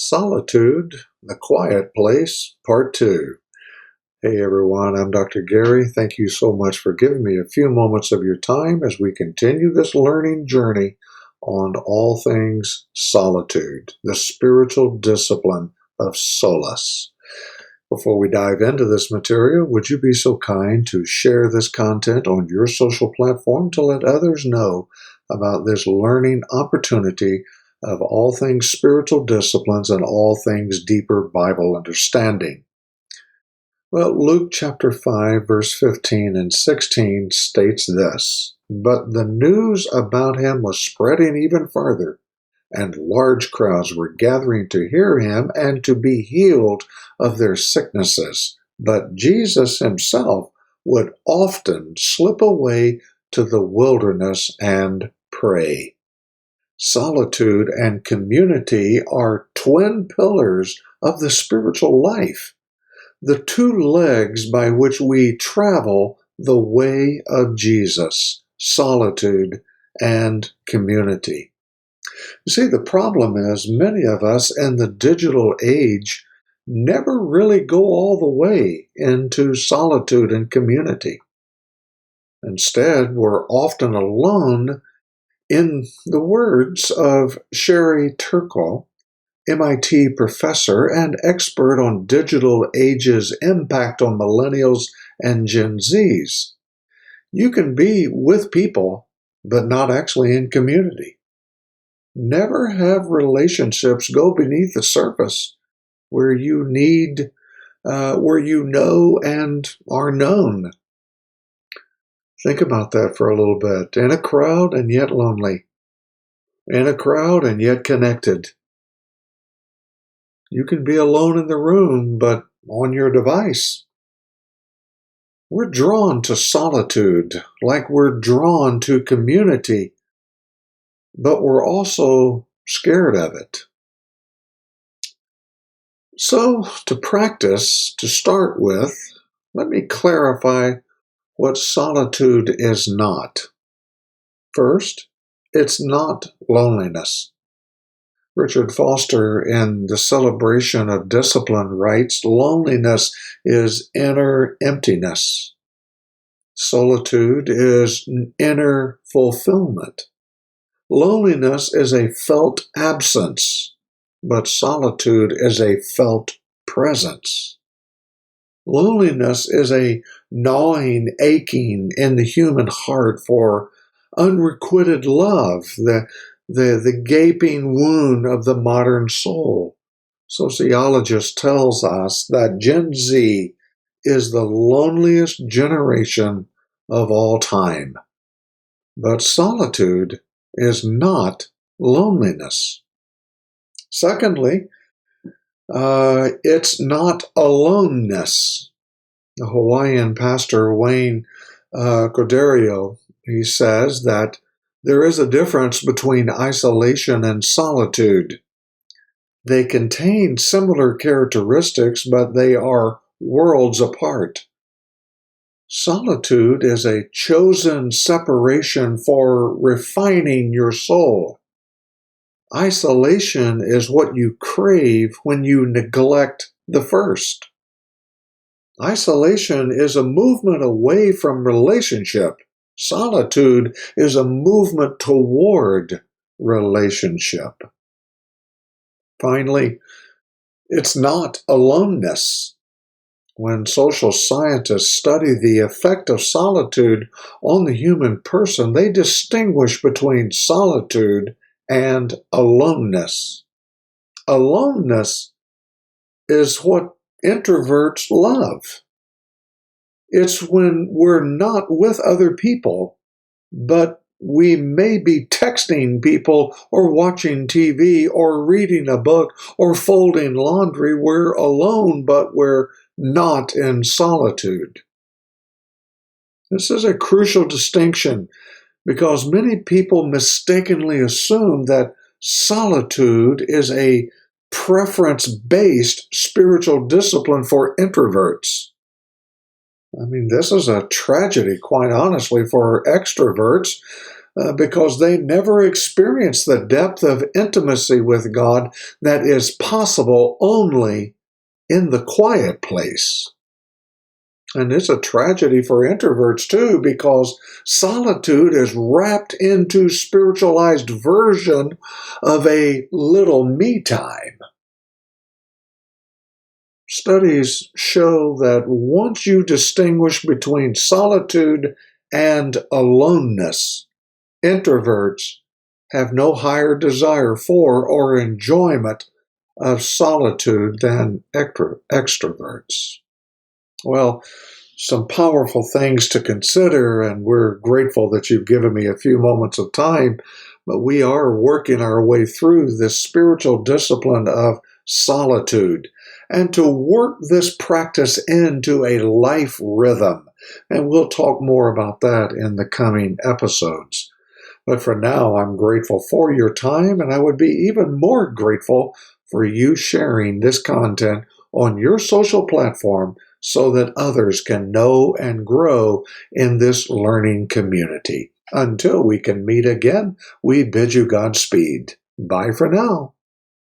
Solitude, the Quiet Place, Part 2. Hey everyone, I'm Dr. Gary. Thank you so much for giving me a few moments of your time as we continue this learning journey on all things solitude, the spiritual discipline of solace. Before we dive into this material, would you be so kind to share this content on your social platform to let others know about this learning opportunity of all things spiritual disciplines and all things deeper Bible understanding? Well, Luke chapter 5, verse 15 and 16 states this, "But the news about him was spreading even further, and large crowds were gathering to hear him and to be healed of their sicknesses. But Jesus himself would often slip away to the wilderness and pray." Solitude and community are twin pillars of the spiritual life, the two legs by which we travel the way of Jesus, solitude and community. You see, the problem is many of us in the digital age never really go all the way into solitude and community. Instead, we're often alone. In the words of Sherry Turkle, MIT professor and expert on digital age's impact on millennials and Gen Zs, you can be with people, but not actually in community. Never have relationships go beneath the surface where you know and are known. Think about that for a little bit. In a crowd and yet lonely. In a crowd and yet connected. You can be alone in the room, but on your device. We're drawn to solitude, like we're drawn to community, but we're also scared of it. So, to practice, to start with, let me clarify what solitude is not. First, it's not loneliness. Richard Foster, in The Celebration of Discipline, writes, "Loneliness is inner emptiness. Solitude is inner fulfillment. Loneliness is a felt absence, but solitude is a felt presence. Loneliness is a gnawing, aching in the human heart for unrequited love, the gaping wound of the modern soul. Sociologist tells us that Gen Z is the loneliest generation of all time. But solitude is not loneliness. Secondly, it's not aloneness. The Hawaiian pastor Wayne Cordeiro, he says that there is a difference between isolation and solitude. They contain similar characteristics, but they are worlds apart. Solitude is a chosen separation for refining your soul. Isolation is what you crave when you neglect the first. Isolation is a movement away from relationship. Solitude is a movement toward relationship. Finally, it's not aloneness. When social scientists study the effect of solitude on the human person, they distinguish between solitude and aloneness. Aloneness is what introverts love. It's when we're not with other people, but we may be texting people or watching TV or reading a book or folding laundry. We're alone, but we're not in solitude. This is a crucial distinction because many people mistakenly assume that solitude is a preference-based spiritual discipline for introverts. I mean, this is a tragedy, quite honestly, for extroverts because they never experience the depth of intimacy with God that is possible only in the quiet place. And it's a tragedy for introverts too, because solitude is wrapped into spiritualized version of a little me time. Studies show that once you distinguish between solitude and aloneness, introverts have no higher desire for or enjoyment of solitude than extroverts. Well, some powerful things to consider, and we're grateful that you've given me a few moments of time, but we are working our way through this spiritual discipline of solitude, and to work this practice into a life rhythm. And we'll talk more about that in the coming episodes. But for now, I'm grateful for your time, and I would be even more grateful for you sharing this content on your social platform so that others can know and grow in this learning community. Until we can meet again, we bid you Godspeed. Bye for now.